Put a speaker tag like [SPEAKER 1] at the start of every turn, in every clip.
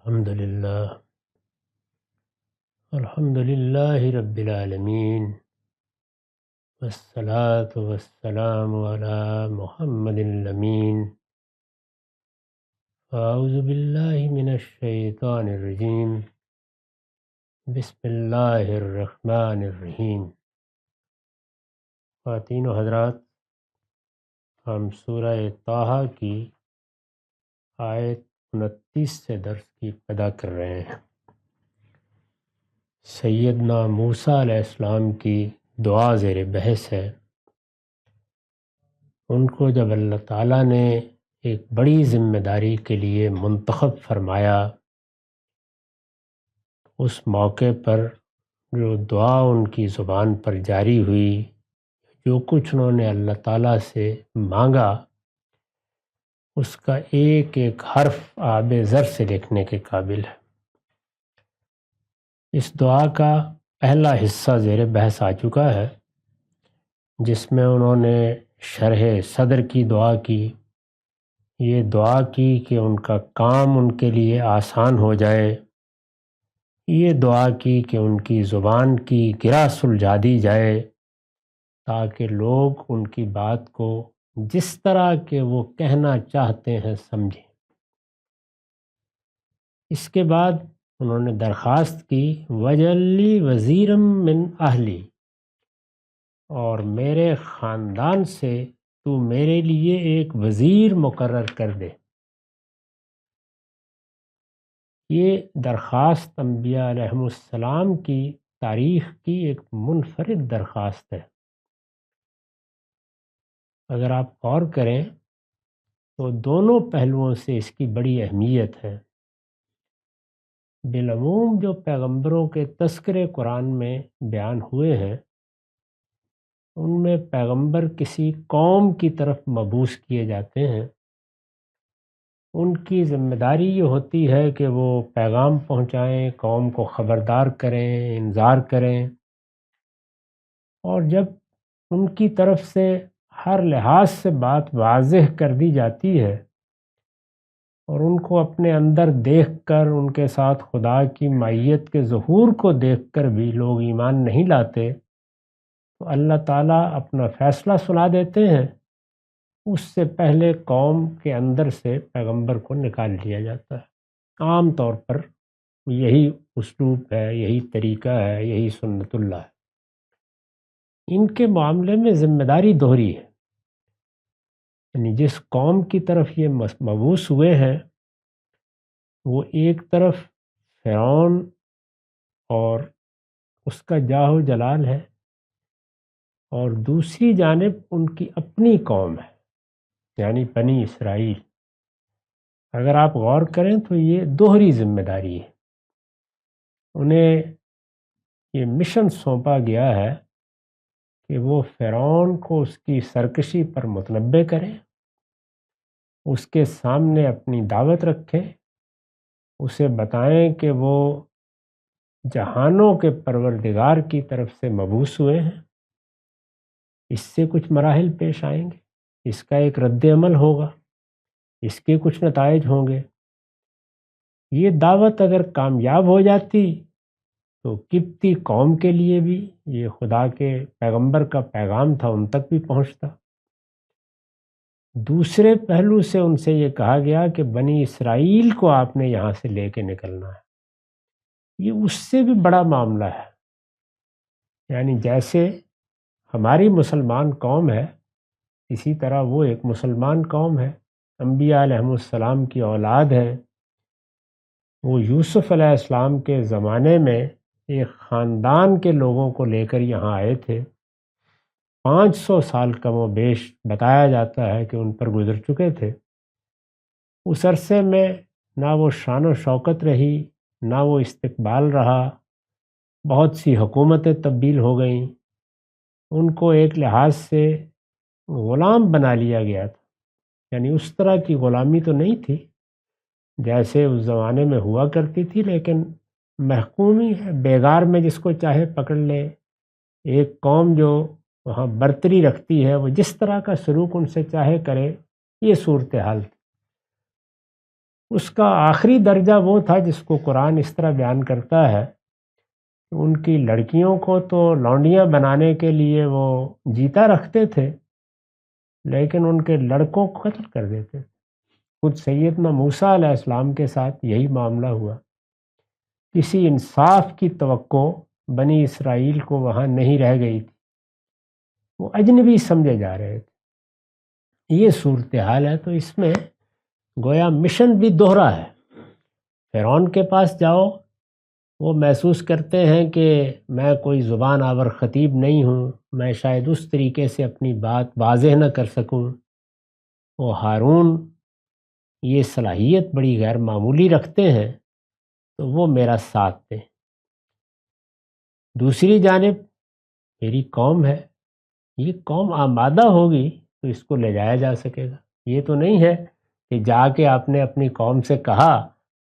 [SPEAKER 1] الحمد للہ رب العالمین والصلاة والسلام علی محمد الامین اعوذ باللہ من الشیطان الرجیم بسم اللہ الرحمن الرحیم۔ خواتین و حضرات، ہم سورہ طٰہٰ کی آیت 29 سے درس کی ابتدا کر رہے ہیں۔ سیدنا موسیٰ علیہ السلام کی دعا زیر بحث ہے۔ ان کو جب اللہ تعالیٰ نے ایک بڑی ذمہ داری کے لیے منتخب فرمایا، اس موقع پر جو دعا ان کی زبان پر جاری ہوئی، جو کچھ انہوں نے اللہ تعالیٰ سے مانگا، اس کا ایک ایک حرف آب زر سے لکھنے کے قابل ہے۔ اس دعا کا پہلا حصہ زیر بحث آ چکا ہے، جس میں انہوں نے شرح صدر کی دعا کی، یہ دعا کی کہ ان کا کام ان کے لیے آسان ہو جائے، یہ دعا کی کہ ان کی زبان کی گرہ سلجھا دی جائے تاکہ لوگ ان کی بات کو جس طرح کہ وہ کہنا چاہتے ہیں سمجھیں۔ اس کے بعد انہوں نے درخواست کی وَاجْعَل لِّی وَزِیرًا مِّنْ أَہْلِی، اور میرے خاندان سے تو میرے لیے ایک وزیر مقرر کر دے۔ یہ درخواست انبیاء علیہم السلام کی تاریخ کی ایک منفرد درخواست ہے۔ اگر آپ غور کریں تو دونوں پہلوؤں سے اس کی بڑی اہمیت ہے۔ بالعموم جو پیغمبروں کے تذکرے قرآن میں بیان ہوئے ہیں، ان میں پیغمبر کسی قوم کی طرف مبعوث کیے جاتے ہیں۔ ان کی ذمہ داری یہ ہوتی ہے کہ وہ پیغام پہنچائیں، قوم کو خبردار کریں، انذار کریں، اور جب ان کی طرف سے ہر لحاظ سے بات واضح کر دی جاتی ہے اور ان کو اپنے اندر دیکھ کر، ان کے ساتھ خدا کی معیت کے ظہور کو دیکھ کر بھی لوگ ایمان نہیں لاتے، تو اللہ تعالیٰ اپنا فیصلہ سنا دیتے ہیں۔ اس سے پہلے قوم کے اندر سے پیغمبر کو نکال لیا جاتا ہے۔ عام طور پر یہی اسلوب ہے، یہی طریقہ ہے، یہی سنت اللہ ہے۔ ان کے معاملے میں ذمہ داری دوہری ہے، یعنی جس قوم کی طرف یہ مبعوث ہوئے ہیں، وہ ایک طرف فرعون اور اس کا جاہ و جلال ہے، اور دوسری جانب ان کی اپنی قوم ہے، یعنی بنی اسرائیل۔ اگر آپ غور کریں تو یہ دوہری ذمہ داری ہے۔ انہیں یہ مشن سونپا گیا ہے کہ وہ فرعون کو اس کی سرکشی پر متنبع کریں، اس کے سامنے اپنی دعوت رکھیں، اسے بتائیں کہ وہ جہانوں کے پروردگار کی طرف سے مبعوث ہوئے ہیں۔ اس سے کچھ مراحل پیش آئیں گے، اس کا ایک رد عمل ہوگا، اس کے کچھ نتائج ہوں گے۔ یہ دعوت اگر کامیاب ہو جاتی تو قبطی قوم کے لیے بھی یہ خدا کے پیغمبر کا پیغام تھا، ان تک بھی پہنچتا۔ دوسرے پہلو سے ان سے یہ کہا گیا کہ بنی اسرائیل کو آپ نے یہاں سے لے کے نکلنا ہے۔ یہ اس سے بھی بڑا معاملہ ہے، یعنی جیسے ہماری مسلمان قوم ہے، اسی طرح وہ ایک مسلمان قوم ہے، انبیاء علیہم السلام کی اولاد ہے۔ وہ یوسف علیہ السلام کے زمانے میں ایک خاندان کے لوگوں کو لے کر یہاں آئے تھے۔ 500 سال کم و بیش بتایا جاتا ہے کہ ان پر گزر چکے تھے۔ اس عرصے میں نہ وہ شان و شوکت رہی، نہ وہ استقبال رہا، بہت سی حکومتیں تبدیل ہو گئیں، ان کو ایک لحاظ سے غلام بنا لیا گیا تھا۔ یعنی اس طرح کی غلامی تو نہیں تھی جیسے اس زمانے میں ہوا کرتی تھی، لیکن محکومی ہے، بیگار میں جس کو چاہے پکڑ لے۔ ایک قوم جو وہاں برتری رکھتی ہے، وہ جس طرح کا سلوک ان سے چاہے کرے، یہ صورتحال تھی۔ اس کا آخری درجہ وہ تھا جس کو قرآن اس طرح بیان کرتا ہے، ان کی لڑکیوں کو تو لونڈیاں بنانے کے لیے وہ جیتا رکھتے تھے، لیکن ان کے لڑکوں کو قتل کر دیتے تھے۔ خود سیدنا موسیٰ علیہ السلام کے ساتھ یہی معاملہ ہوا۔ کسی انصاف کی توقع بنی اسرائیل کو وہاں نہیں رہ گئی تھی، وہ اجنبی سمجھے جا رہے تھے۔ یہ صورتحال ہے، تو اس میں گویا مشن بھی دوہرا ہے۔ فرعون کے پاس جاؤ، وہ محسوس کرتے ہیں کہ میں کوئی زبان آور خطیب نہیں ہوں، میں شاید اس طریقے سے اپنی بات واضح نہ کر سکوں۔ وہ ہارون یہ صلاحیت بڑی غیر معمولی رکھتے ہیں، تو وہ میرا ساتھ دیں۔ دوسری جانب میری قوم ہے، یہ قوم آمادہ ہوگی تو اس کو لے جایا جا سکے گا۔ یہ تو نہیں ہے کہ جا کے آپ نے اپنی قوم سے کہا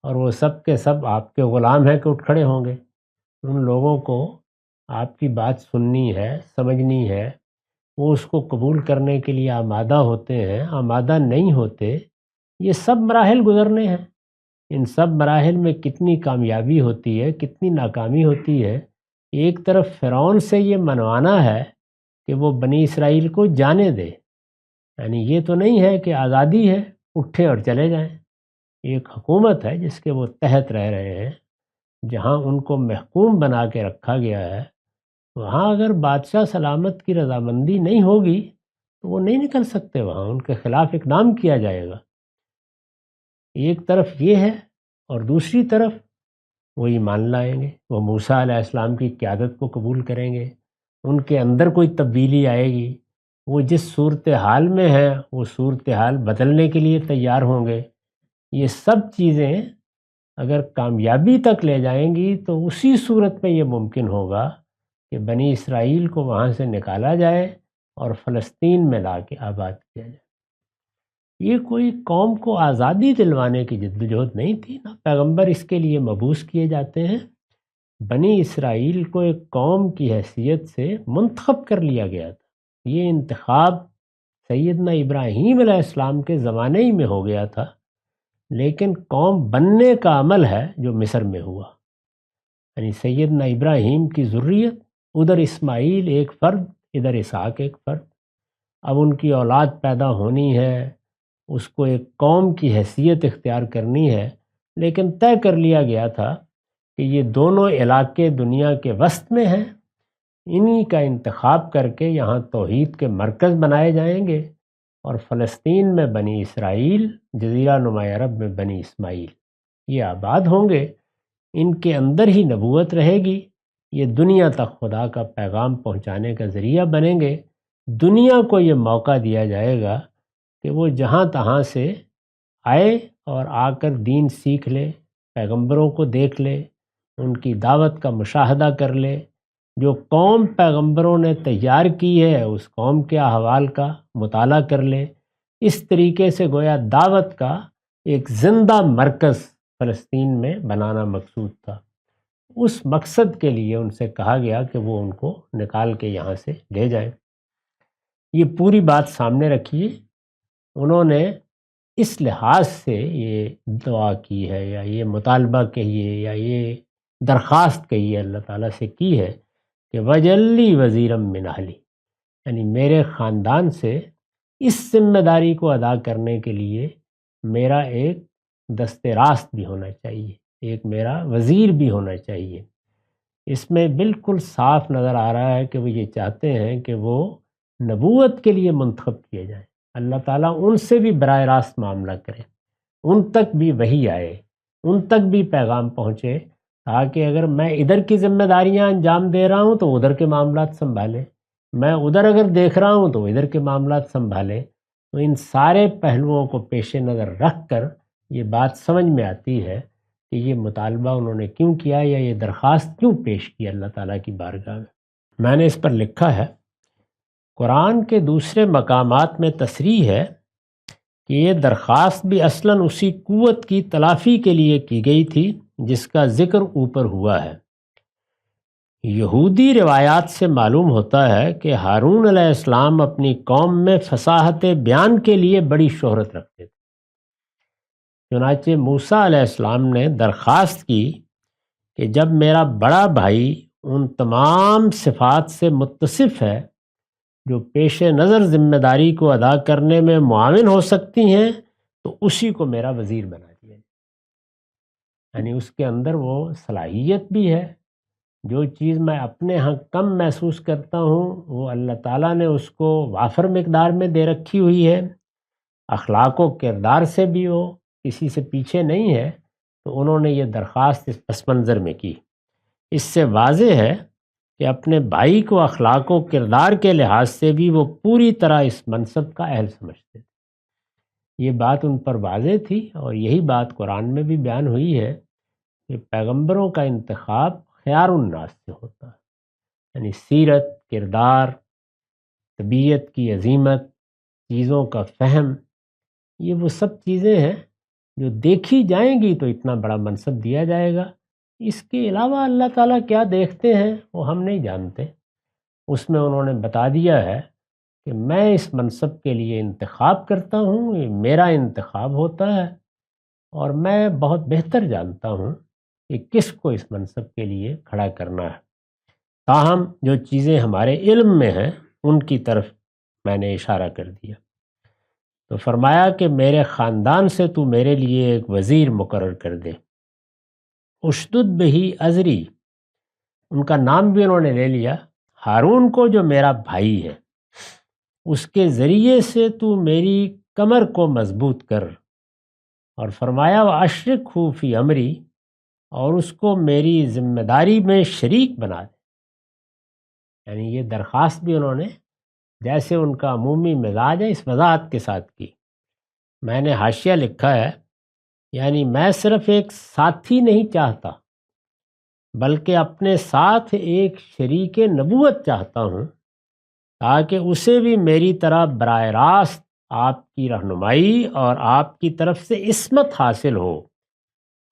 [SPEAKER 1] اور وہ سب کے سب آپ کے غلام ہیں کہ اٹھ کھڑے ہوں گے۔ ان لوگوں کو آپ کی بات سننی ہے، سمجھنی ہے، وہ اس کو قبول کرنے کے لیے آمادہ ہوتے ہیں، آمادہ نہیں ہوتے۔ یہ سب مراحل گزرنے ہیں، ان سب مراحل میں کتنی کامیابی ہوتی ہے، کتنی ناکامی ہوتی ہے۔ ایک طرف فرعون سے یہ منوانا ہے کہ وہ بنی اسرائیل کو جانے دے، یعنی یہ تو نہیں ہے کہ آزادی ہے اٹھیں اور چلے جائیں۔ ایک حکومت ہے جس کے وہ تحت رہ رہے ہیں، جہاں ان کو محکوم بنا کے رکھا گیا ہے، وہاں اگر بادشاہ سلامت کی رضامندی نہیں ہوگی تو وہ نہیں نکل سکتے، وہاں ان کے خلاف اقدام کیا جائے گا۔ ایک طرف یہ ہے، اور دوسری طرف وہ ایمان لائیں گے، وہ موسیٰ علیہ السلام کی قیادت کو قبول کریں گے، ان کے اندر کوئی تبدیلی آئے گی، وہ جس صورتحال میں ہے وہ صورتحال بدلنے کے لیے تیار ہوں گے۔ یہ سب چیزیں اگر کامیابی تک لے جائیں گی تو اسی صورت میں یہ ممکن ہوگا کہ بنی اسرائیل کو وہاں سے نکالا جائے اور فلسطین میں لا کے آباد کیا جائے۔ یہ کوئی قوم کو آزادی دلوانے کی جدوجہد نہیں تھی، نا پیغمبر اس کے لیے مبعوث کیے جاتے ہیں۔ بنی اسرائیل کو ایک قوم کی حیثیت سے منتخب کر لیا گیا تھا۔ یہ انتخاب سیدنا ابراہیم علیہ السلام کے زمانے ہی میں ہو گیا تھا، لیکن قوم بننے کا عمل ہے جو مصر میں ہوا، یعنی سیدنا ابراہیم کی ذریت، ادھر اسماعیل ایک فرد، ادھر اسحاق ایک فرد۔ اب ان کی اولاد پیدا ہونی ہے، اس کو ایک قوم کی حیثیت اختیار کرنی ہے، لیکن طے کر لیا گیا تھا کہ یہ دونوں علاقے دنیا کے وسط میں ہیں، انہی کا انتخاب کر کے یہاں توحید کے مرکز بنائے جائیں گے، اور فلسطین میں بنی اسرائیل، جزیرہ نما عرب میں بنی اسماعیل، یہ آباد ہوں گے۔ ان کے اندر ہی نبوت رہے گی، یہ دنیا تک خدا کا پیغام پہنچانے کا ذریعہ بنیں گے۔ دنیا کو یہ موقع دیا جائے گا کہ وہ جہاں تہاں سے آئے اور آ کر دین سیکھ لے، پیغمبروں کو دیکھ لے، ان کی دعوت کا مشاہدہ کر لے، جو قوم پیغمبروں نے تیار کی ہے اس قوم کے احوال کا مطالعہ کر لے۔ اس طریقے سے گویا دعوت کا ایک زندہ مرکز فلسطین میں بنانا مقصود تھا۔ اس مقصد کے لیے ان سے کہا گیا کہ وہ ان کو نکال کے یہاں سے لے جائیں۔ یہ پوری بات سامنے رکھیے، انہوں نے اس لحاظ سے یہ دعا کی ہے، یا یہ مطالبہ کہیے، یا یہ درخواست کہیے اللہ تعالیٰ سے کی ہے کہ وجلی وزیرم من اہلی، یعنی میرے خاندان سے اس ذمہ داری کو ادا کرنے کے لیے میرا ایک دست راست بھی ہونا چاہیے، ایک میرا وزیر بھی ہونا چاہیے۔ اس میں بالکل صاف نظر آ رہا ہے کہ وہ یہ چاہتے ہیں کہ وہ نبوت کے لیے منتخب کیے جائیں، اللہ تعالیٰ ان سے بھی براہ راست معاملہ کرے، ان تک بھی وحی آئے، ان تک بھی پیغام پہنچے، تاکہ اگر میں ادھر کی ذمہ داریاں انجام دے رہا ہوں تو ادھر کے معاملات سنبھالیں، میں ادھر اگر دیکھ رہا ہوں تو ادھر کے معاملات سنبھالیں۔ تو ان سارے پہلوؤں کو پیش نظر رکھ کر یہ بات سمجھ میں آتی ہے کہ یہ مطالبہ انہوں نے کیوں کیا، یا یہ درخواست کیوں پیش کی اللہ تعالیٰ کی بارگاہ میں نے اس پر لکھا ہے، قرآن کے دوسرے مقامات میں تصریح ہے کہ یہ درخواست بھی اصلاً اسی قوت کی تلافی کے لیے کی گئی تھی جس کا ذکر اوپر ہوا ہے۔ یہودی روایات سے معلوم ہوتا ہے کہ ہارون علیہ السلام اپنی قوم میں فصاحت بیان کے لیے بڑی شہرت رکھتے تھے۔ چنانچہ موسیٰ علیہ السلام نے درخواست کی کہ جب میرا بڑا بھائی ان تمام صفات سے متصف ہے جو پیش نظر ذمہ داری کو ادا کرنے میں معاون ہو سکتی ہیں تو اسی کو میرا وزیر بنا دیا، یعنی اس کے اندر وہ صلاحیت بھی ہے۔ جو چیز میں اپنے ہاں کم محسوس کرتا ہوں وہ اللہ تعالیٰ نے اس کو وافر مقدار میں دے رکھی ہوئی ہے، اخلاق و کردار سے بھی وہ کسی سے پیچھے نہیں ہے، تو انہوں نے یہ درخواست اس پس منظر میں کی۔ اس سے واضح ہے کہ اپنے بھائی کو اخلاق و کردار کے لحاظ سے بھی وہ پوری طرح اس منصب کا اہل سمجھتے تھے۔ یہ بات ان پر واضح تھی، اور یہی بات قرآن میں بھی بیان ہوئی ہے کہ پیغمبروں کا انتخاب خیار الناس سے ہوتا ہے، یعنی سیرت، کردار، طبیعت کی عظیمت، چیزوں کا فہم، یہ وہ سب چیزیں ہیں جو دیکھی جائیں گی تو اتنا بڑا منصب دیا جائے گا۔ اس کے علاوہ اللہ تعالیٰ کیا دیکھتے ہیں وہ ہم نہیں جانتے۔ اس میں انہوں نے بتا دیا ہے کہ میں اس منصب کے لیے انتخاب کرتا ہوں، یہ میرا انتخاب ہوتا ہے، اور میں بہت بہتر جانتا ہوں کہ کس کو اس منصب کے لیے کھڑا کرنا ہے۔ تاہم جو چیزیں ہمارے علم میں ہیں ان کی طرف میں نے اشارہ کر دیا۔ تو فرمایا کہ میرے خاندان سے تو میرے لیے ایک وزیر مقرر کر دے، اشدد بہی ازری، ان کا نام بھی انہوں نے لے لیا، ہارون کو جو میرا بھائی ہے، اس کے ذریعے سے تو میری کمر کو مضبوط کر، اور فرمایا واشرکہ فی امری، اور اس کو میری ذمہ داری میں شریک بنا دے۔ یعنی یہ درخواست بھی انہوں نے جیسے ان کا عمومی مزاج ہے اس وضاحت کے ساتھ کی۔ میں نے حاشیہ لکھا ہے، یعنی میں صرف ایک ساتھی نہیں چاہتا بلکہ اپنے ساتھ ایک شریک نبوت چاہتا ہوں، تاکہ اسے بھی میری طرح براہ راست آپ کی رہنمائی اور آپ کی طرف سے عصمت حاصل ہو،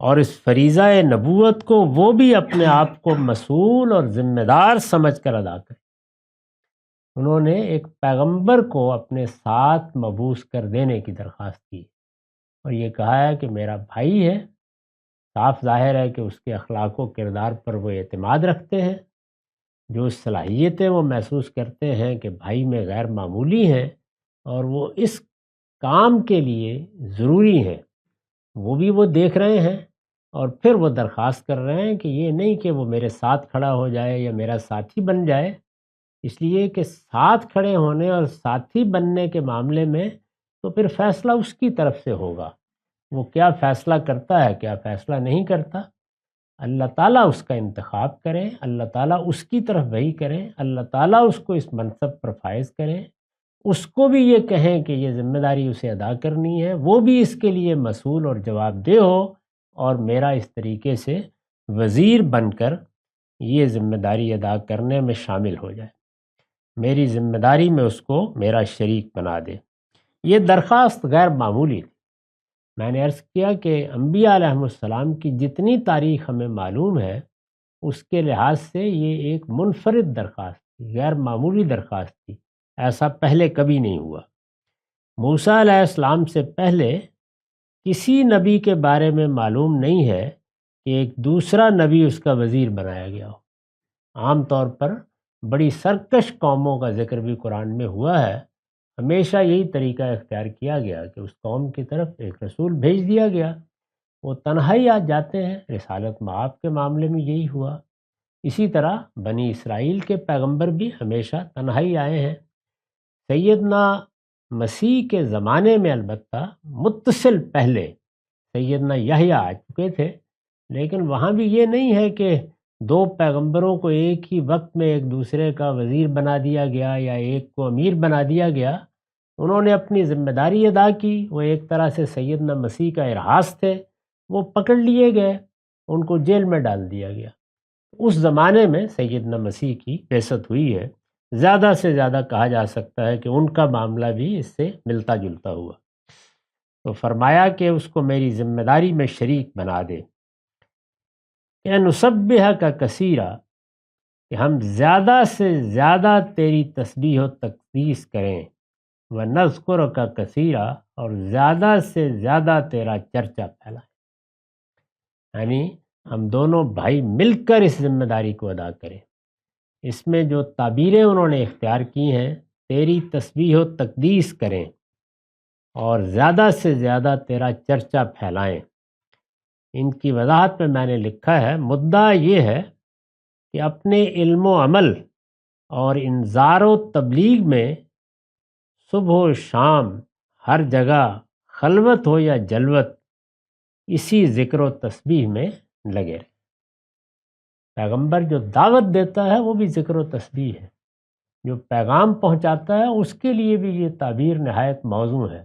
[SPEAKER 1] اور اس فریضہ نبوت کو وہ بھی اپنے آپ کو مسئول اور ذمہ دار سمجھ کر ادا کرے۔ انہوں نے ایک پیغمبر کو اپنے ساتھ مبعوث کر دینے کی درخواست کی، اور یہ کہا ہے کہ میرا بھائی ہے۔ صاف ظاہر ہے کہ اس کے اخلاق و کردار پر وہ اعتماد رکھتے ہیں، جو صلاحیتیں وہ محسوس کرتے ہیں کہ بھائی میں غیر معمولی ہیں اور وہ اس کام کے لیے ضروری ہیں، وہ بھی وہ دیکھ رہے ہیں، اور پھر وہ درخواست کر رہے ہیں کہ یہ نہیں کہ وہ میرے ساتھ کھڑا ہو جائے یا میرا ساتھی بن جائے، اس لیے کہ ساتھ کھڑے ہونے اور ساتھی بننے کے معاملے میں تو پھر فیصلہ اس کی طرف سے ہوگا، وہ کیا فیصلہ کرتا ہے کیا فیصلہ نہیں کرتا، اللہ تعالیٰ اس کا انتخاب کریں، اللہ تعالیٰ اس کی طرف وحی کریں، اللہ تعالیٰ اس کو اس منصب پر فائز کریں، اس کو بھی یہ کہیں کہ یہ ذمہ داری اسے ادا کرنی ہے، وہ بھی اس کے لیے مسئول اور جواب دہ ہو، اور میرا اس طریقے سے وزیر بن کر یہ ذمہ داری ادا کرنے میں شامل ہو جائے، میری ذمہ داری میں اس کو میرا شریک بنا دے۔ یہ درخواست غیر معمولی تھی۔ میں نے عرض کیا کہ انبیاء علیہ السلام کی جتنی تاریخ ہمیں معلوم ہے اس کے لحاظ سے یہ ایک منفرد درخواست تھی، غیر معمولی درخواست تھی، ایسا پہلے کبھی نہیں ہوا۔ موسیٰ علیہ السلام سے پہلے کسی نبی کے بارے میں معلوم نہیں ہے کہ ایک دوسرا نبی اس کا وزیر بنایا گیا ہو۔ عام طور پر بڑی سرکش قوموں کا ذکر بھی قرآن میں ہوا ہے، ہمیشہ یہی طریقہ اختیار کیا گیا کہ اس قوم کی طرف ایک رسول بھیج دیا گیا، وہ تنہائی آ جاتے ہیں۔ رسالت مآب کے معاملے میں یہی ہوا، اسی طرح بنی اسرائیل کے پیغمبر بھی ہمیشہ تنہائی آئے ہیں۔ سیدنا مسیح کے زمانے میں البتہ متصل پہلے سیدنا یحییٰ آ چکے تھے، لیکن وہاں بھی یہ نہیں ہے کہ دو پیغمبروں کو ایک ہی وقت میں ایک دوسرے کا وزیر بنا دیا گیا یا ایک کو امیر بنا دیا گیا۔ انہوں نے اپنی ذمہ داری ادا کی، وہ ایک طرح سے سیدنا مسیح کا ارہاس تھے، وہ پکڑ لیے گئے، ان کو جیل میں ڈال دیا گیا۔ اس زمانے میں سیدنا مسیح کی بعثت ہوئی ہے، زیادہ سے زیادہ کہا جا سکتا ہے کہ ان کا معاملہ بھی اس سے ملتا جلتا ہوا۔ تو فرمایا کہ اس کو میری ذمہ داری میں شریک بنا دے، کہ نسبح کا کثیرا، کہ ہم زیادہ سے زیادہ تیری تسبیح و تقدیس کریں، وَنَذْكُرَكَ كَثِيرًا، اور زیادہ سے زیادہ تیرا چرچا پھیلائیں۔ یعنی ہم دونوں بھائی مل کر اس ذمہ داری کو ادا کریں۔ اس میں جو تعبیریں انہوں نے اختیار کی ہیں، تیری تسبیح و تقدیس کریں اور زیادہ سے زیادہ تیرا چرچا پھیلائیں، ان کی وضاحت میں نے لکھا ہے، مدعا یہ ہے کہ اپنے علم و عمل اور انذار و تبلیغ میں صبح و شام ہر جگہ خلوت ہو یا جلوت اسی ذکر و تسبیح میں لگے رہے۔ پیغمبر جو دعوت دیتا ہے وہ بھی ذکر و تسبیح ہے، جو پیغام پہنچاتا ہے اس کے لیے بھی یہ تعبیر نہایت موزوں ہے۔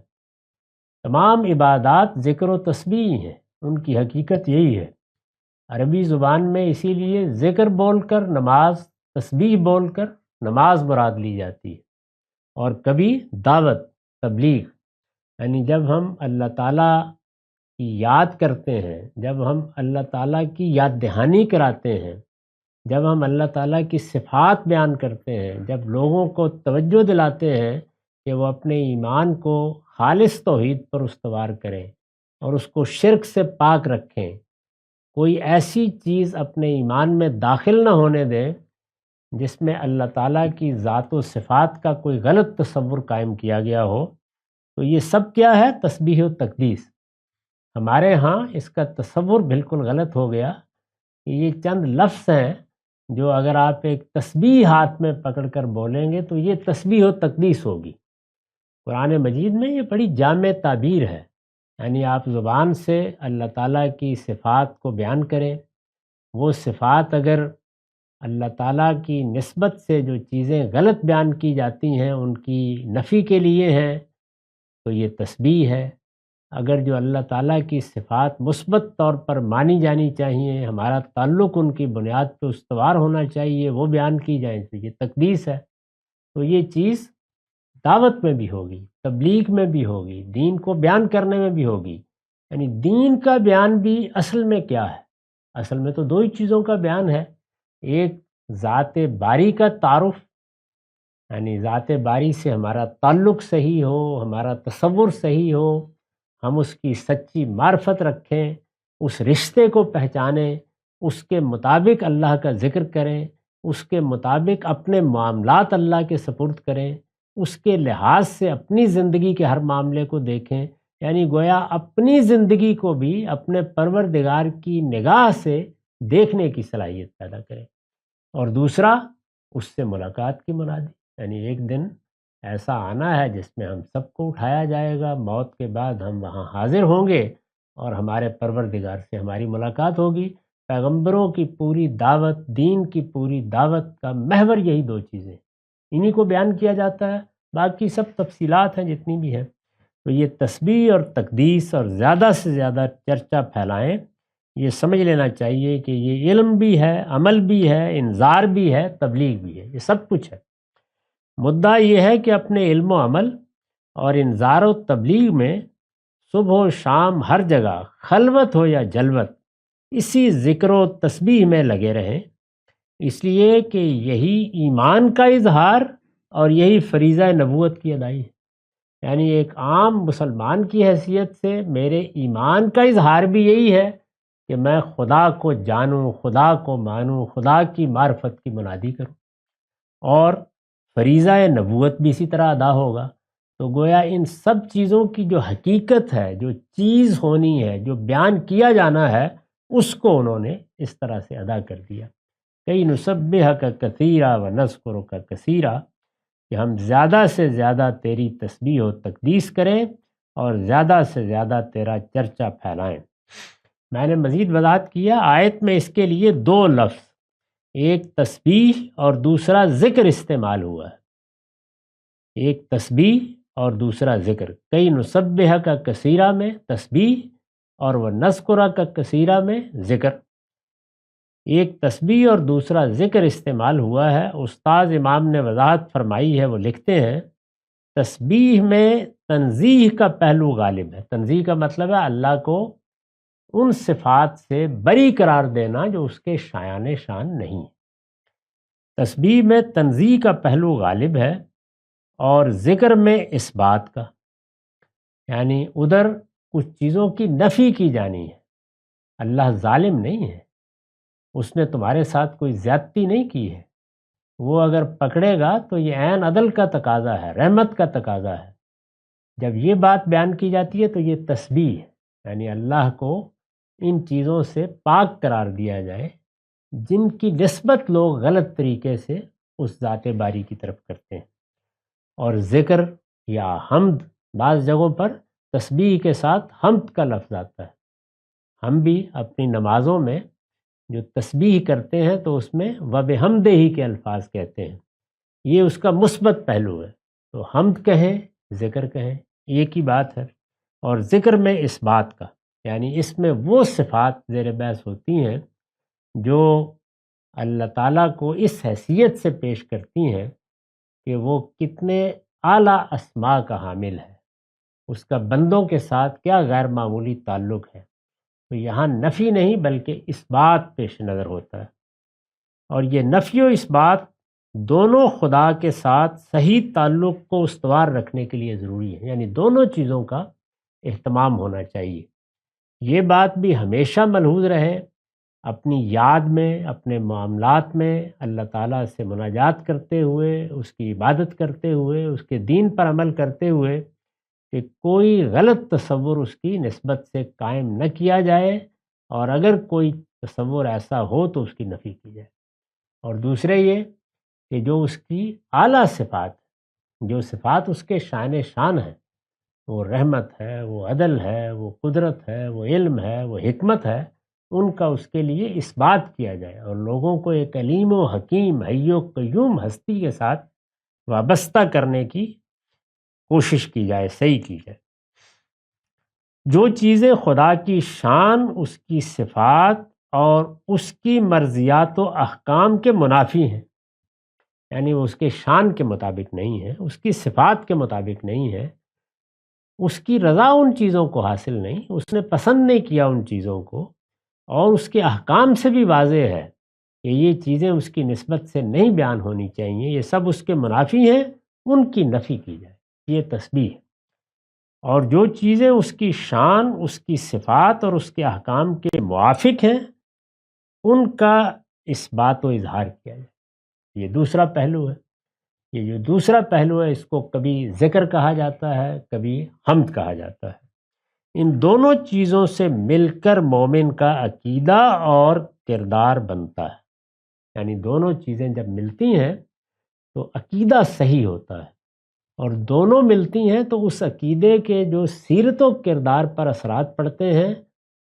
[SPEAKER 1] تمام عبادات ذکر و تسبیح ہیں، ان کی حقیقت یہی ہے۔ عربی زبان میں اسی لیے ذکر بول کر نماز، تسبیح بول کر نماز مراد لی جاتی ہے، اور کبھی دعوت، تبلیغ، یعنی جب ہم اللہ تعالیٰ کی یاد کرتے ہیں، جب ہم اللہ تعالیٰ کی یاد دہانی کراتے ہیں، جب ہم اللہ تعالیٰ کی صفات بیان کرتے ہیں، جب لوگوں کو توجہ دلاتے ہیں کہ وہ اپنے ایمان کو خالص توحید پر استوار کریں اور اس کو شرک سے پاک رکھیں، کوئی ایسی چیز اپنے ایمان میں داخل نہ ہونے دیں جس میں اللہ تعالیٰ کی ذات و صفات کا کوئی غلط تصور قائم کیا گیا ہو، تو یہ سب کیا ہے؟ تسبیح و تقدیس۔ ہمارے ہاں اس کا تصور بالکل غلط ہو گیا کہ یہ چند لفظ ہیں جو اگر آپ ایک تسبیح ہاتھ میں پکڑ کر بولیں گے تو یہ تسبیح و تقدیس ہوگی۔ قرآن مجید میں یہ بڑی جامع تعبیر ہے، یعنی آپ زبان سے اللہ تعالیٰ کی صفات کو بیان کریں، وہ صفات اگر اللہ تعالیٰ کی نسبت سے جو چیزیں غلط بیان کی جاتی ہیں ان کی نفی کے لیے ہیں تو یہ تسبیح ہے۔ اگر جو اللہ تعالیٰ کی صفات مثبت طور پر مانی جانی چاہیے، ہمارا تعلق ان کی بنیاد پہ استوار ہونا چاہیے، وہ بیان کی جائیں تو یہ تقدیس ہے۔ تو یہ چیز دعوت میں بھی ہوگی، تبلیغ میں بھی ہوگی، دین کو بیان کرنے میں بھی ہوگی۔ یعنی دین کا بیان بھی اصل میں کیا ہے؟ اصل میں تو دو ہی چیزوں کا بیان ہے، ایک ذات باری کا تعارف، یعنی ذات باری سے ہمارا تعلق صحیح ہو، ہمارا تصور صحیح ہو، ہم اس کی سچی معرفت رکھیں، اس رشتے کو پہچانیں، اس کے مطابق اللہ کا ذکر کریں، اس کے مطابق اپنے معاملات اللہ کے سپرد کریں، اس کے لحاظ سے اپنی زندگی کے ہر معاملے کو دیکھیں، یعنی گویا اپنی زندگی کو بھی اپنے پروردگار کی نگاہ سے دیکھنے کی صلاحیت پیدا کریں۔ اور دوسرا، اس سے ملاقات کی منادی، یعنی ایک دن ایسا آنا ہے جس میں ہم سب کو اٹھایا جائے گا، موت کے بعد ہم وہاں حاضر ہوں گے اور ہمارے پروردگار سے ہماری ملاقات ہوگی۔ پیغمبروں کی پوری دعوت، دین کی پوری دعوت کا محور یہی دو چیزیں، انہی کو بیان کیا جاتا ہے، باقی سب تفصیلات ہیں جتنی بھی ہیں۔ تو یہ تسبیح اور تقدیس اور زیادہ سے زیادہ چرچا پھیلائیں، یہ سمجھ لینا چاہیے کہ یہ علم بھی ہے، عمل بھی ہے، انذار بھی ہے، تبلیغ بھی ہے، یہ سب کچھ ہے۔ مدعا یہ ہے کہ اپنے علم و عمل اور انذار و تبلیغ میں صبح و شام ہر جگہ خلوت ہو یا جلوت اسی ذکر و تسبیح میں لگے رہیں، اس لیے کہ یہی ایمان کا اظہار اور یہی فریضہ نبوت کی ادائی ہے۔ یعنی ایک عام مسلمان کی حیثیت سے میرے ایمان کا اظہار بھی یہی ہے کہ میں خدا کو جانوں، خدا کو مانوں، خدا کی معرفت کی منادی کروں، اور فریضہ نبوت بھی اسی طرح ادا ہوگا۔ تو گویا ان سب چیزوں کی جو حقیقت ہے، جو چیز ہونی ہے، جو بیان کیا جانا ہے، اس کو انہوں نے اس طرح سے ادا کر دیا۔ کئی نسبحک کثیرا و نذکرک کثیرا، کہ ہم زیادہ سے زیادہ تیری تسبیح و تقدیس کریں اور زیادہ سے زیادہ تیرا چرچا پھیلائیں۔ میں نے مزید وضاحت کیا، آیت میں اس کے لیے دو لفظ، ایک تسبیح اور دوسرا ذکر استعمال ہوا ہے، ایک تسبیح اور دوسرا ذکر۔ کئی نسبحک کثیرا میں تسبیح اور وہ نذکرک کثیرا میں ذکر، ایک تسبیح اور دوسرا ذکر استعمال ہوا ہے۔ استاذ امام نے وضاحت فرمائی ہے، وہ لکھتے ہیں تسبیح میں تنزیہ کا پہلو غالب ہے۔ تنزیہ کا مطلب ہے اللہ کو ان صفات سے بری قرار دینا جو اس کے شایان شان نہیں ہے۔ تسبیح میں تنزیہ کا پہلو غالب ہے، اور ذکر میں اس بات کا، یعنی ادھر کچھ چیزوں کی نفی کی جانی ہے۔ اللہ ظالم نہیں ہے، اس نے تمہارے ساتھ کوئی زیادتی نہیں کی ہے، وہ اگر پکڑے گا تو یہ عین عدل کا تقاضا ہے، رحمت کا تقاضا ہے۔ جب یہ بات بیان کی جاتی ہے تو یہ تسبیح ہے، یعنی اللہ کو ان چیزوں سے پاک قرار دیا جائے جن کی نسبت لوگ غلط طریقے سے اس ذات باری کی طرف کرتے ہیں۔ اور ذکر یا حمد، بعض جگہوں پر تسبیح کے ساتھ حمد کا لفظ آتا ہے۔ ہم بھی اپنی نمازوں میں جو تسبیح کرتے ہیں تو اس میں وَبِحَمْدِهِ کے الفاظ کہتے ہیں، یہ اس کا مثبت پہلو ہے۔ تو حمد کہیں، ذکر کہیں، ایک ہی بات ہے۔ اور ذکر میں اس بات کا، یعنی اس میں وہ صفات زیر بحث ہوتی ہیں جو اللہ تعالیٰ کو اس حیثیت سے پیش کرتی ہیں کہ وہ کتنے اعلیٰ اسماء کا حامل ہے، اس کا بندوں کے ساتھ کیا غیر معمولی تعلق ہے۔ تو یہاں نفی نہیں بلکہ اس بات پیش نظر ہوتا ہے، اور یہ نفی و اس بات دونوں خدا کے ساتھ صحیح تعلق کو استوار رکھنے کے لیے ضروری ہے، یعنی دونوں چیزوں کا اہتمام ہونا چاہیے۔ یہ بات بھی ہمیشہ ملحوظ رہے، اپنی یاد میں، اپنے معاملات میں اللہ تعالیٰ سے مناجات کرتے ہوئے، اس کی عبادت کرتے ہوئے، اس کے دین پر عمل کرتے ہوئے، کہ کوئی غلط تصور اس کی نسبت سے قائم نہ کیا جائے، اور اگر کوئی تصور ایسا ہو تو اس کی نفی کی جائے۔ اور دوسرے یہ کہ جو اس کی اعلیٰ صفات، جو صفات اس کے شان ہیں، وہ رحمت ہے، وہ عدل ہے، وہ قدرت ہے، وہ علم ہے، وہ حکمت ہے، ان کا اس کے لیے اس بات کیا جائے، اور لوگوں کو ایک علیم و حکیم حی و قیوم ہستی کے ساتھ وابستہ کرنے کی کوشش کی جائے، صحیح کی جائے۔ جو چیزیں خدا کی شان، اس کی صفات اور اس کی مرضیات و احکام کے منافی ہیں، یعنی وہ اس کے شان کے مطابق نہیں ہے، اس کی صفات کے مطابق نہیں ہے، اس کی رضا ان چیزوں کو حاصل نہیں، اس نے پسند نہیں کیا ان چیزوں کو، اور اس کے احکام سے بھی واضح ہے کہ یہ چیزیں اس کی نسبت سے نہیں بیان ہونی چاہیے، یہ سب اس کے منافی ہیں، ان کی نفی کی جائے، یہ تسبیح ہے۔ اور جو چیزیں اس کی شان، اس کی صفات اور اس کے احکام کے موافق ہیں، ان کا اس بات و اظہار کیا جائے، یہ دوسرا پہلو ہے۔ یہ جو دوسرا پہلو ہے اس کو کبھی ذکر کہا جاتا ہے، کبھی حمد کہا جاتا ہے۔ ان دونوں چیزوں سے مل کر مومن کا عقیدہ اور کردار بنتا ہے، یعنی دونوں چیزیں جب ملتی ہیں تو عقیدہ صحیح ہوتا ہے، اور دونوں ملتی ہیں تو اس عقیدے کے جو سیرت و کردار پر اثرات پڑتے ہیں،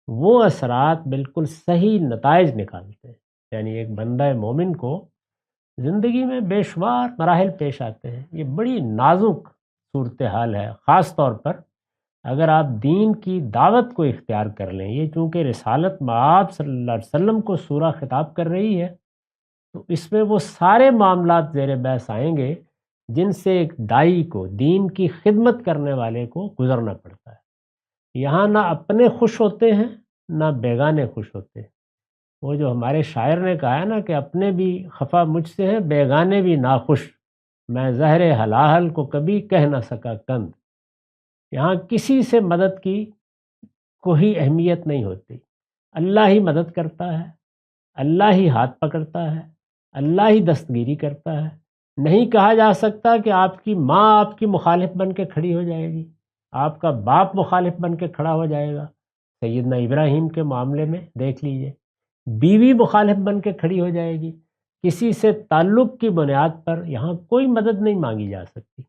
[SPEAKER 1] وہ اثرات بالکل صحیح نتائج نکالتے ہیں۔ یعنی ایک بندہ مومن کو زندگی میں بے شمار مراحل پیش آتے ہیں، یہ بڑی نازک صورتحال ہے، خاص طور پر اگر آپ دین کی دعوت کو اختیار کر لیں۔ یہ چونکہ رسالت مآب صلی اللہ علیہ وسلم کو سورہ خطاب کر رہی ہے، تو اس میں وہ سارے معاملات زیر بحث آئیں گے جن سے ایک داعی کو، دین کی خدمت کرنے والے کو گزرنا پڑتا ہے۔ یہاں نہ اپنے خوش ہوتے ہیں، نہ بیگانے خوش ہوتے ہیں۔ وہ جو ہمارے شاعر نے کہا ہے نا کہ اپنے بھی خفا مجھ سے ہیں، بیگانے بھی ناخوش، میں زہر ہلاہل کو کبھی کہہ نہ سکا کند۔ یہاں کسی سے مدد کی کوئی اہمیت نہیں ہوتی، اللہ ہی مدد کرتا ہے، اللہ ہی ہاتھ پکڑتا ہے، اللہ ہی دستگیری کرتا ہے۔ نہیں کہا جا سکتا کہ آپ کی ماں آپ کی مخالف بن کے کھڑی ہو جائے گی، آپ کا باپ مخالف بن کے کھڑا ہو جائے گا۔ سیدنا ابراہیم کے معاملے میں دیکھ لیجئے، بیوی مخالف بن کے کھڑی ہو جائے گی۔ کسی سے تعلق کی بنیاد پر یہاں کوئی مدد نہیں مانگی جا سکتی۔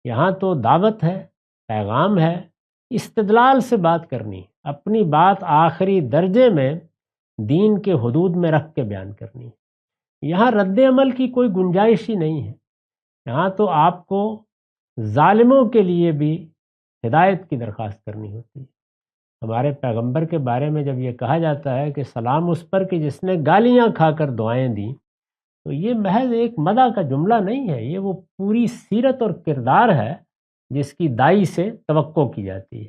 [SPEAKER 1] یہاں تو دعوت ہے، پیغام ہے، استدلال سے بات کرنی ہے، اپنی بات آخری درجے میں دین کے حدود میں رکھ کے بیان کرنی ہے۔ یہاں رد عمل کی کوئی گنجائش ہی نہیں ہے۔ یہاں تو آپ کو ظالموں کے لیے بھی ہدایت کی درخواست کرنی ہوتی ہے۔ ہمارے پیغمبر کے بارے میں جب یہ کہا جاتا ہے کہ سلام اس پر کہ جس نے گالیاں کھا کر دعائیں دیں، تو یہ محض ایک مدح کا جملہ نہیں ہے، یہ وہ پوری سیرت اور کردار ہے جس کی داعی سے توقع کی جاتی ہے۔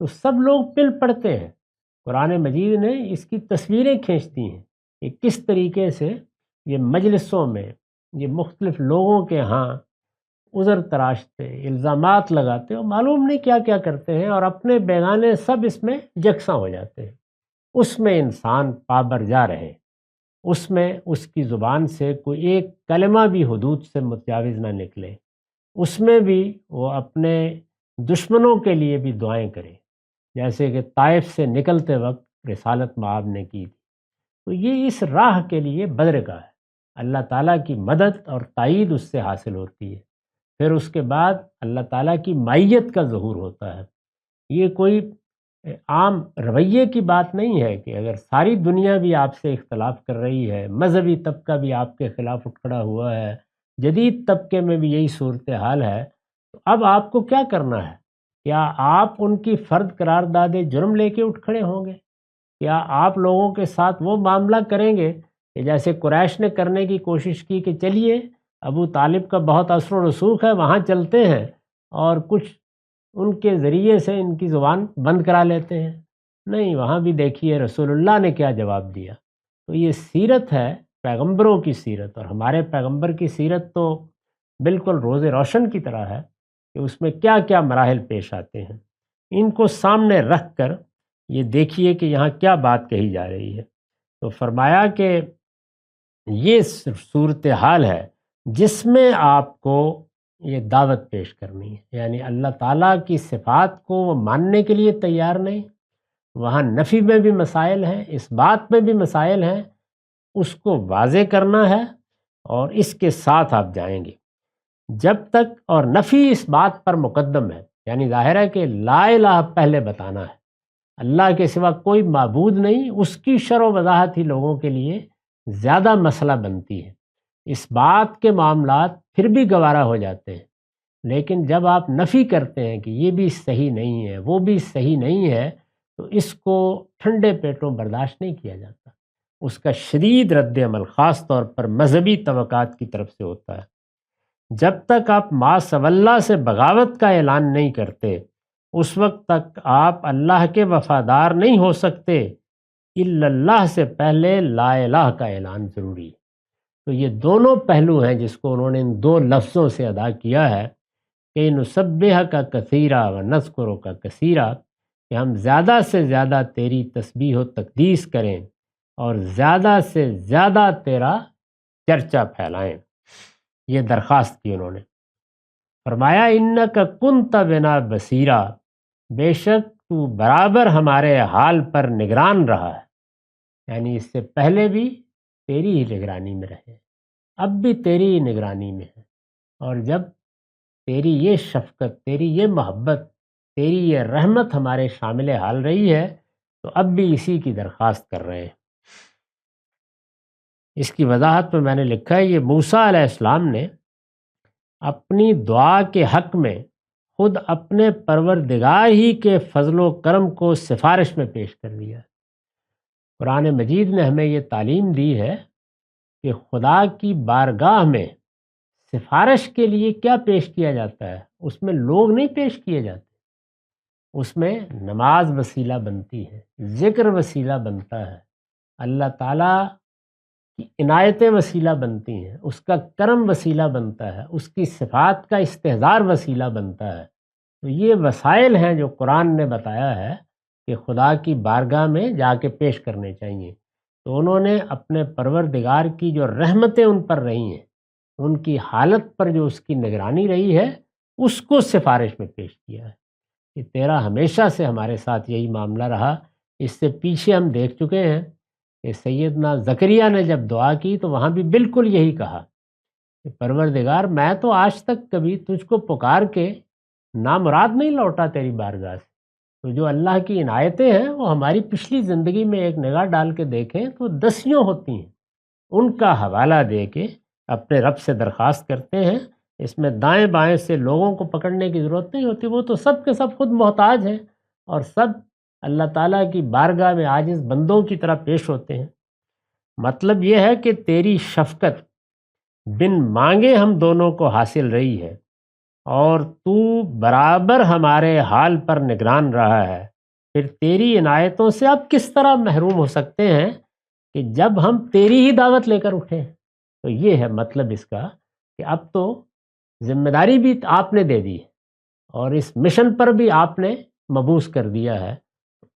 [SPEAKER 1] تو سب لوگ پل پڑتے ہیں۔ قرآن مجید نے اس کی تصویریں کھینچتی ہیں کہ کس طریقے سے یہ مجلسوں میں، یہ مختلف لوگوں کے ہاں عذر تراشتے، الزامات لگاتے اور معلوم نہیں کیا کیا کرتے ہیں، اور اپنے بیگانے سب اس میں یکساں ہو جاتے ہیں۔ اس میں انسان پابرجا رہے، اس میں اس کی زبان سے کوئی ایک کلمہ بھی حدود سے متجاوز نہ نکلے، اس میں بھی وہ اپنے دشمنوں کے لیے بھی دعائیں کرے، جیسے کہ طائف سے نکلتے وقت رسالت مآب نے کی تھی۔ تو یہ اس راہ کے لیے بدرگاہ ہے، اللہ تعالیٰ کی مدد اور تائید اس سے حاصل ہوتی ہے، پھر اس کے بعد اللہ تعالیٰ کی معیت کا ظہور ہوتا ہے۔ یہ کوئی عام رویے کی بات نہیں ہے کہ اگر ساری دنیا بھی آپ سے اختلاف کر رہی ہے، مذہبی طبقہ بھی آپ کے خلاف اٹھ کھڑا ہوا ہے، جدید طبقے میں بھی یہی صورتحال ہے، تو اب آپ کو کیا کرنا ہے؟ کیا آپ ان کی فرد قرار داد جرم لے کے اٹھ کھڑے ہوں گے؟ کیا آپ لوگوں کے ساتھ وہ معاملہ کریں گے کہ جیسے قریش نے کرنے کی کوشش کی کہ چلیے ابو طالب کا بہت اثر و رسوخ ہے، وہاں چلتے ہیں اور کچھ ان کے ذریعے سے ان کی زبان بند کرا لیتے ہیں؟ نہیں، وہاں بھی دیکھیے رسول اللہ نے کیا جواب دیا۔ تو یہ سیرت ہے پیغمبروں کی سیرت، اور ہمارے پیغمبر کی سیرت تو بالکل روز روشن کی طرح ہے کہ اس میں کیا کیا مراحل پیش آتے ہیں۔ ان کو سامنے رکھ کر یہ دیکھیے کہ یہاں کیا بات کہی جا رہی ہے۔ تو فرمایا کہ یہ صورتحال ہے جس میں آپ کو یہ دعوت پیش کرنی ہے، یعنی اللہ تعالیٰ کی صفات کو وہ ماننے کے لیے تیار نہیں، وہاں نفی میں بھی مسائل ہیں، اس بات میں بھی مسائل ہیں، اس کو واضح کرنا ہے اور اس کے ساتھ آپ جائیں گے جب تک، اور نفی اس بات پر مقدم ہے، یعنی ظاہر ہے کہ لا الہ پہلے بتانا ہے، اللہ کے سوا کوئی معبود نہیں، اس کی شرح و وضاحت ہی لوگوں کے لیے زیادہ مسئلہ بنتی ہے۔ اس بات کے معاملات پھر بھی گوارا ہو جاتے ہیں، لیکن جب آپ نفی کرتے ہیں کہ یہ بھی صحیح نہیں ہے، وہ بھی صحیح نہیں ہے، تو اس کو ٹھنڈے پیٹوں برداشت نہیں کیا جاتا، اس کا شدید رد عمل خاص طور پر مذہبی طبقات کی طرف سے ہوتا ہے۔ جب تک آپ ما سوی اللہ سے بغاوت کا اعلان نہیں کرتے، اس وقت تک آپ اللہ کے وفادار نہیں ہو سکتے، الا اللہ سے پہلے لا الہ کا اعلان ضروری ہے۔ تو یہ دونوں پہلو ہیں جس کو انہوں نے ان دو لفظوں سے ادا کیا ہے کہ نسبح کا کثیرا و نذکر کا کثیرا، کہ ہم زیادہ سے زیادہ تیری تسبیح و تقدیس کریں اور زیادہ سے زیادہ تیرا چرچا پھیلائیں۔ یہ درخواست کی انہوں نے۔ فرمایا انک کنت بنا بصیرا، بے شک تو برابر ہمارے حال پر نگران رہا ہے، یعنی اس سے پہلے بھی تیری ہی نگرانی میں رہے، اب بھی تیری ہی نگرانی میں ہے، اور جب تیری یہ شفقت، تیری یہ محبت، تیری یہ رحمت ہمارے شامل حال رہی ہے، تو اب بھی اسی کی درخواست کر رہے ہیں۔ اس کی وضاحت میں نے لکھا ہے، یہ موسیٰ علیہ السلام نے اپنی دعا کے حق میں خود اپنے پروردگار ہی کے فضل و کرم کو سفارش میں پیش کر دیا۔ قرآن مجید نے ہمیں یہ تعلیم دی ہے کہ خدا کی بارگاہ میں سفارش کے لیے کیا پیش کیا جاتا ہے، اس میں لوگ نہیں پیش کیے جاتے، اس میں نماز وسیلہ بنتی ہے، ذکر وسیلہ بنتا ہے، اللہ تعالیٰ کی عنایتیں وسیلہ بنتی ہیں، اس کا کرم وسیلہ بنتا ہے، اس کی صفات کا استحضار وسیلہ بنتا ہے۔ تو یہ وسائل ہیں جو قرآن نے بتایا ہے کہ خدا کی بارگاہ میں جا کے پیش کرنے چاہیے۔ تو انہوں نے اپنے پروردگار کی جو رحمتیں ان پر رہی ہیں، ان کی حالت پر جو اس کی نگرانی رہی ہے، اس کو سفارش میں پیش کیا ہے کہ تیرا ہمیشہ سے ہمارے ساتھ یہی معاملہ رہا۔ اس سے پیچھے ہم دیکھ چکے ہیں کہ سیدنا زکریا نے جب دعا کی تو وہاں بھی بالکل یہی کہا کہ پروردگار میں تو آج تک کبھی تجھ کو پکار کے نامراد نہیں لوٹا تیری بارگاہ سے، تو جو اللہ کی عنایتیں ہیں وہ ہماری پچھلی زندگی میں ایک نگاہ ڈال کے دیکھیں تو دسیوں ہوتی ہیں، ان کا حوالہ دے کے اپنے رب سے درخواست کرتے ہیں۔ اس میں دائیں بائیں سے لوگوں کو پکڑنے کی ضرورت نہیں ہوتی، وہ تو سب کے سب خود محتاج ہیں اور سب اللہ تعالیٰ کی بارگاہ میں عاجز بندوں کی طرح پیش ہوتے ہیں۔ مطلب یہ ہے کہ تیری شفقت بن مانگے ہم دونوں کو حاصل رہی ہے، اور تو برابر ہمارے حال پر نگران رہا ہے، پھر تیری عنایتوں سے اب کس طرح محروم ہو سکتے ہیں کہ جب ہم تیری ہی دعوت لے کر اٹھیں۔ تو یہ ہے مطلب اس کا کہ اب تو ذمہ داری بھی آپ نے دے دی اور اس مشن پر بھی آپ نے مبعوث کر دیا ہے،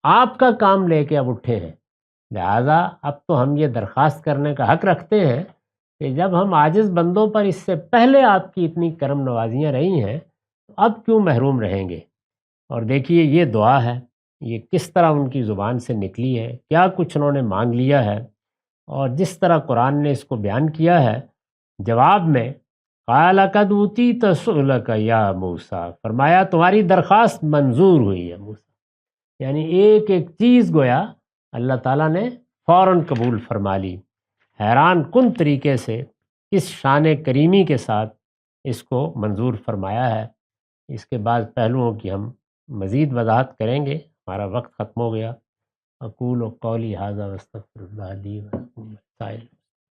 [SPEAKER 1] آپ کا کام لے کے اب اٹھے ہیں۔ لہٰذا اب تو ہم یہ درخواست کرنے کا حق رکھتے ہیں کہ جب ہم عاجز بندوں پر اس سے پہلے آپ کی اتنی کرم نوازیاں رہی ہیں تو اب کیوں محروم رہیں گے؟ اور دیکھیے یہ دعا ہے، یہ کس طرح ان کی زبان سے نکلی ہے، کیا کچھ انہوں نے مانگ لیا ہے، اور جس طرح قرآن نے اس کو بیان کیا ہے جواب میں، قال قد اوتیت سؤلک یا موسیٰ، فرمایا تمہاری درخواست منظور ہوئی ہے موسیٰ، یعنی ایک ایک چیز گویا اللہ تعالیٰ نے فوراً قبول فرما لی۔ حیران کن طریقے سے اس شان کریمی کے ساتھ اس کو منظور فرمایا ہے۔ اس کے بعد پہلوؤں کی ہم مزید وضاحت کریں گے، ہمارا وقت ختم ہو گیا۔ اقول قولی ھذا واستغفر اللہ لی ولکم ولسائر